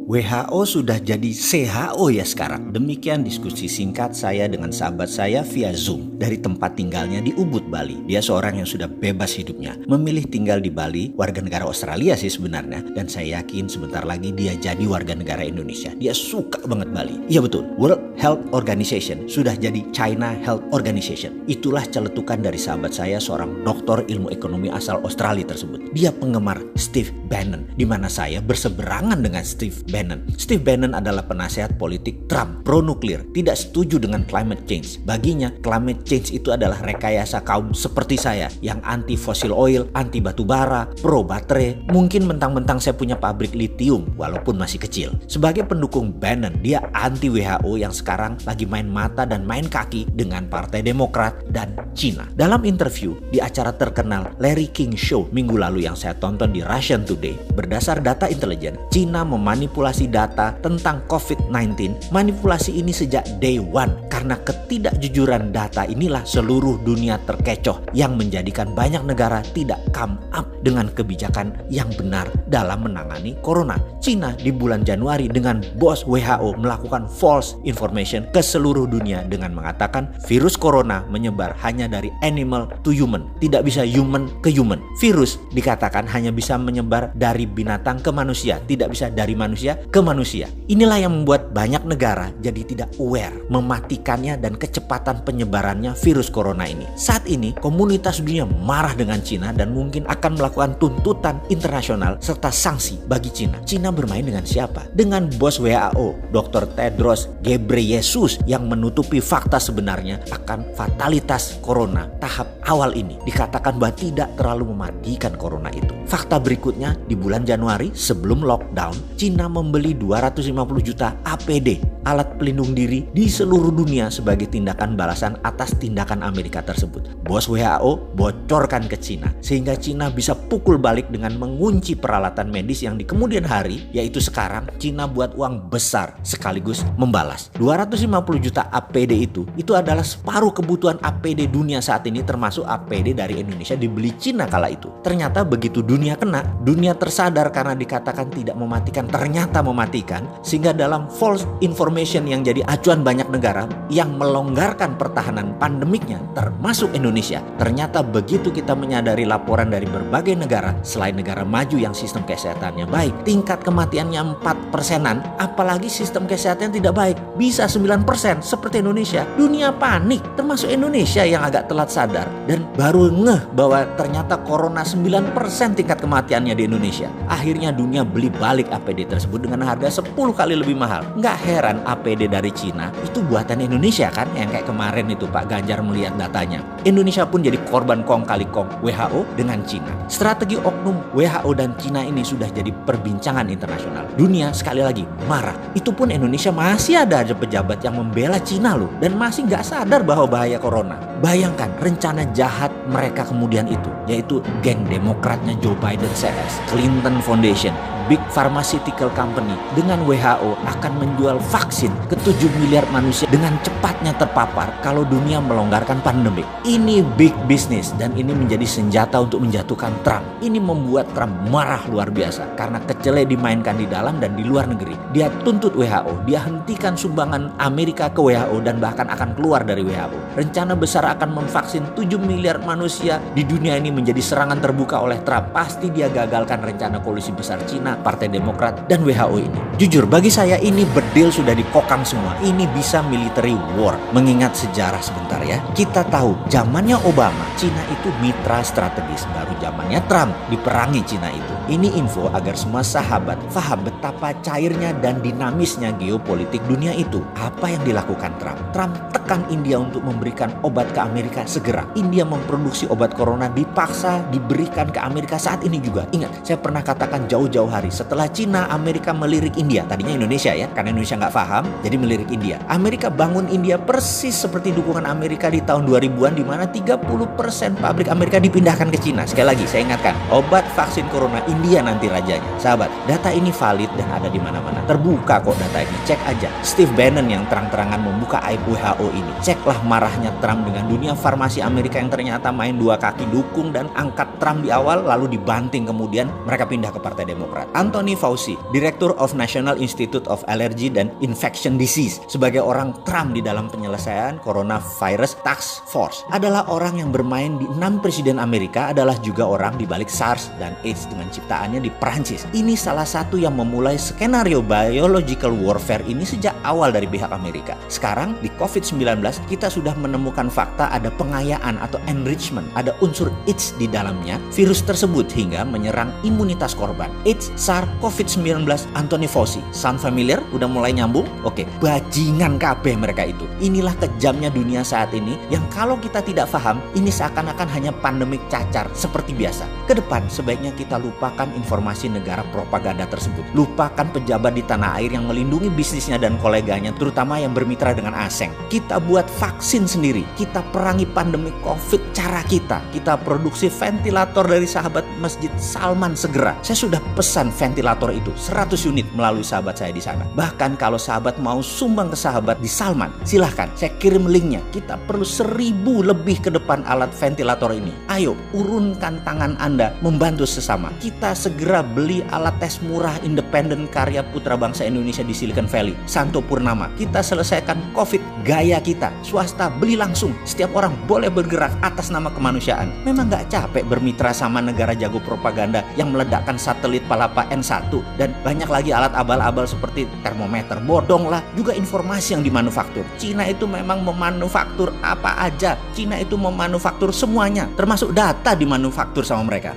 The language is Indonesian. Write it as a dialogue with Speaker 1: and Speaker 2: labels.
Speaker 1: WHO sudah jadi CHO ya sekarang. Demikian diskusi singkat saya dengan sahabat saya via Zoom dari tempat tinggalnya di Ubud, Bali. Dia seorang yang sudah bebas hidupnya, memilih tinggal di Bali, warga negara Australia sih sebenarnya. Dan saya yakin sebentar lagi dia jadi warga negara Indonesia. Dia suka banget Bali. Iya betul, World Health Organization sudah jadi China Health Organization. Itulah celetukan dari sahabat saya, seorang doktor ilmu ekonomi asal Australia tersebut. Dia penggemar Steve Bannon, di mana saya berseberangan dengan Steve Bannon. Steve Bannon adalah penasihat politik Trump, pro nuklir, tidak setuju dengan climate change. Baginya, climate change itu adalah rekayasa kaum seperti saya yang anti fossil oil, anti batu bara, pro baterai. Mungkin mentang-mentang saya punya pabrik lithium walaupun masih kecil. Sebagai pendukung Bannon, dia anti WHO yang sekarang lagi main mata dan main kaki dengan Partai Demokrat dan Cina. Dalam interview di acara terkenal Larry King Show minggu lalu yang saya tonton di Russian Today, berdasar data intelijen, Cina memanipulasi data tentang COVID-19. Manipulasi ini sejak day one. Karena ketidakjujuran data inilah seluruh dunia terkecoh yang menjadikan banyak negara tidak come up dengan kebijakan yang benar dalam menangani corona. Cina di bulan Januari dengan bos WHO melakukan false information ke seluruh dunia dengan mengatakan virus corona menyebar hanya dari animal to human, tidak bisa human ke human. Virus dikatakan hanya bisa menyebar dari binatang ke manusia, tidak bisa dari manusia ke manusia. Inilah yang membuat banyak negara jadi tidak aware mematikannya dan kecepatan penyebarannya virus corona ini. Saat ini komunitas dunia marah dengan Cina dan mungkin akan melakukan tuntutan internasional serta sanksi bagi Cina. Cina bermain dengan siapa? Dengan bos WHO, Dr. Tedros Ghebreyesus, yang menutupi fakta sebenarnya akan fatalitas corona tahap awal ini. Dikatakan bahwa tidak terlalu mematikan corona itu. Fakta berikutnya, di bulan Januari sebelum lockdown, Cina membeli 250 juta APD, alat pelindung diri, di seluruh dunia sebagai tindakan balasan atas tindakan Amerika tersebut. Bos WHO bocorkan ke Cina sehingga Cina bisa pukul balik dengan mengunci peralatan medis yang di kemudian hari, yaitu sekarang Cina buat uang besar sekaligus membalas. 250 juta APD itu adalah separuh kebutuhan APD dunia saat ini, termasuk APD dari Indonesia dibeli Cina kala itu. Ternyata begitu dunia kena, dunia tersadar karena dikatakan tidak mematikan, ternyata mematikan, sehingga dalam false information yang jadi acuan banyak negara yang melonggarkan pertahanan pandemiknya termasuk Indonesia. Ternyata begitu kita menyadari laporan dari berbagai negara selain negara maju yang sistem kesehatannya baik, tingkat kematiannya 4%-an, apalagi sistem kesehatan tidak baik bisa 9% seperti Indonesia. Dunia panik, termasuk Indonesia yang agak telat sadar dan baru ngeh bahwa ternyata corona 9% tingkat kematiannya di Indonesia. Akhirnya dunia beli balik APD tersebut dengan harga 10 kali lebih mahal. Nggak heran APD dari Cina itu buatan Indonesia kan, yang kayak kemarin itu Pak Ganjar melihat datanya. Indonesia pun jadi korban kong kali kong WHO dengan Cina. Strategi oknum WHO dan Cina ini sudah jadi perbincangan internasional. Dunia sekali lagi marah. Itu pun Indonesia masih ada aja pejabat yang membela Cina loh, dan masih nggak sadar bahwa bahaya corona. Bayangkan rencana jahat mereka kemudian itu, yaitu geng demokratnya Joe Biden, CS, Clinton Foundation, big pharmaceutical company dengan WHO akan menjual vaksin ke 7 miliar manusia dengan cepatnya terpapar kalau dunia melonggarkan pandemik. Ini big business dan ini menjadi senjata untuk menjatuhkan Trump. Ini membuat Trump marah luar biasa karena kecele dimainkan di dalam dan di luar negeri. Dia tuntut WHO, dia hentikan sumbangan Amerika ke WHO dan bahkan akan keluar dari WHO. Rencana besar akan memvaksin 7 miliar manusia di dunia ini menjadi serangan terbuka oleh Trump. Pasti dia gagalkan rencana koalisi besar Cina, Partai Demokrat, dan WHO ini. Jujur, bagi saya ini bedil sudah dikokang semua. Ini bisa military war. Mengingat sejarah sebentar ya. Kita tahu, zamannya Obama, Cina itu mitra strategis. Baru zamannya Trump, diperangi Cina itu. Ini info agar semua sahabat paham betapa cairnya dan dinamisnya geopolitik dunia itu. Apa yang dilakukan Trump? Trump tekan India untuk memberikan obat ke Amerika segera. India memproduksi obat corona dipaksa diberikan ke Amerika saat ini juga. Ingat, saya pernah katakan jauh-jauh hari setelah Cina, Amerika melirik India. Tadinya Indonesia ya, karena Indonesia nggak paham, jadi melirik India. Amerika bangun India persis seperti dukungan Amerika di tahun 2000-an, di mana 30% pabrik Amerika dipindahkan ke Cina. Sekali lagi, saya ingatkan, obat vaksin corona India nanti rajanya. Sahabat, data ini valid dan ada di mana-mana. Terbuka kok data ini, cek aja. Steve Bannon yang terang-terangan membuka aib WHO ini. Ceklah marahnya Trump dengan dunia farmasi Amerika yang ternyata main dua kaki dukung dan angkat Trump di awal, lalu dibanting kemudian mereka pindah ke Partai Demokrat. Anthony Fauci, Director of National Institute of Allergy and Infection Disease, sebagai orang Trump di dalam penyelesaian Coronavirus Task Force, adalah orang yang bermain di 6 presiden Amerika, adalah juga orang di balik SARS dan AIDS dengan ciptaannya di Perancis. Ini salah satu yang memulai skenario biological warfare ini sejak awal dari pihak Amerika. Sekarang di COVID-19 kita sudah menemukan fakta ada pengayaan atau enrichment, ada unsur AIDS di dalamnya virus tersebut hingga menyerang imunitas korban. AIDS, SARS, COVID-19, Anthony Fauci. Sound familiar? Udah mulai nyambung? Oke, bajingan kabeh mereka itu. Inilah kejamnya dunia saat ini yang kalau kita tidak paham, ini seakan-akan hanya pandemik cacar seperti biasa. Kedepan sebaiknya kita lupakan informasi negara propaganda tersebut. Lupakan pejabat di tanah air yang melindungi bisnisnya dan koleganya, terutama yang bermitra dengan asing. Kita buat vaksin sendiri. Kita perangi pandemi COVID cara kita. Kita produksi ventilator dari sahabat Masjid Salman segera. Saya sudah pesan ventilator itu 100 unit melalui sahabat saya di sana. Bahkan kalau sahabat mau sumbang ke sahabat di Salman, silahkan saya kirim linknya. Kita perlu 1000 lebih ke depan alat ventilator ini. Ayo urunkan tangan Anda membantu sesama. Kita segera beli alat tes murah independen karya putra bangsa Indonesia di Silicon Valley, Santo Purnama. Kita selesaikan COVID gaya kita. Swasta beli langsung. Setiap orang boleh bergerak atas nama kemanusiaan. Memang gak capek bermitra sama negara jago propaganda yang meledakkan satelit Palapa N1 dan banyak lagi alat abal-abal seperti termometer. Bodong lah juga informasi yang dimanufaktur. Cina itu memang memanufaktur apa aja. Cina itu memanufaktur semuanya, termasuk data dimanufaktur sama mereka.